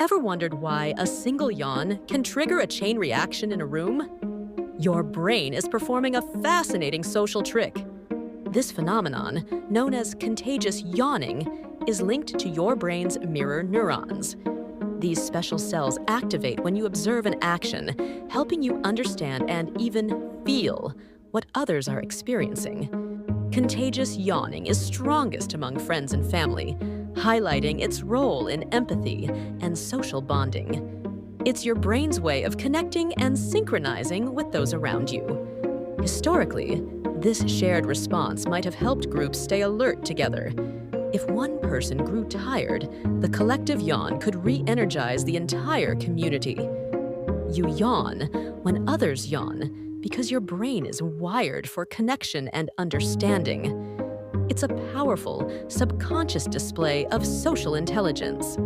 Ever wondered why a single yawn can trigger a chain reaction in a room? Your brain is performing a fascinating social trick. This phenomenon, known as contagious yawning, is linked to your brain's mirror neurons. These special cells activate when you observe an action, helping you understand and even feel what others are experiencing. Contagious yawning is strongest among friends and family, highlighting its role in empathy and social bonding. It's your brain's way of connecting and synchronizing with those around you. Historically, this shared response might have helped groups stay alert together. If one person grew tired, the collective yawn could re-energize the entire community. You yawn when others yawn because your brain is wired for connection and understanding. It's a powerful, subconscious display of social intelligence.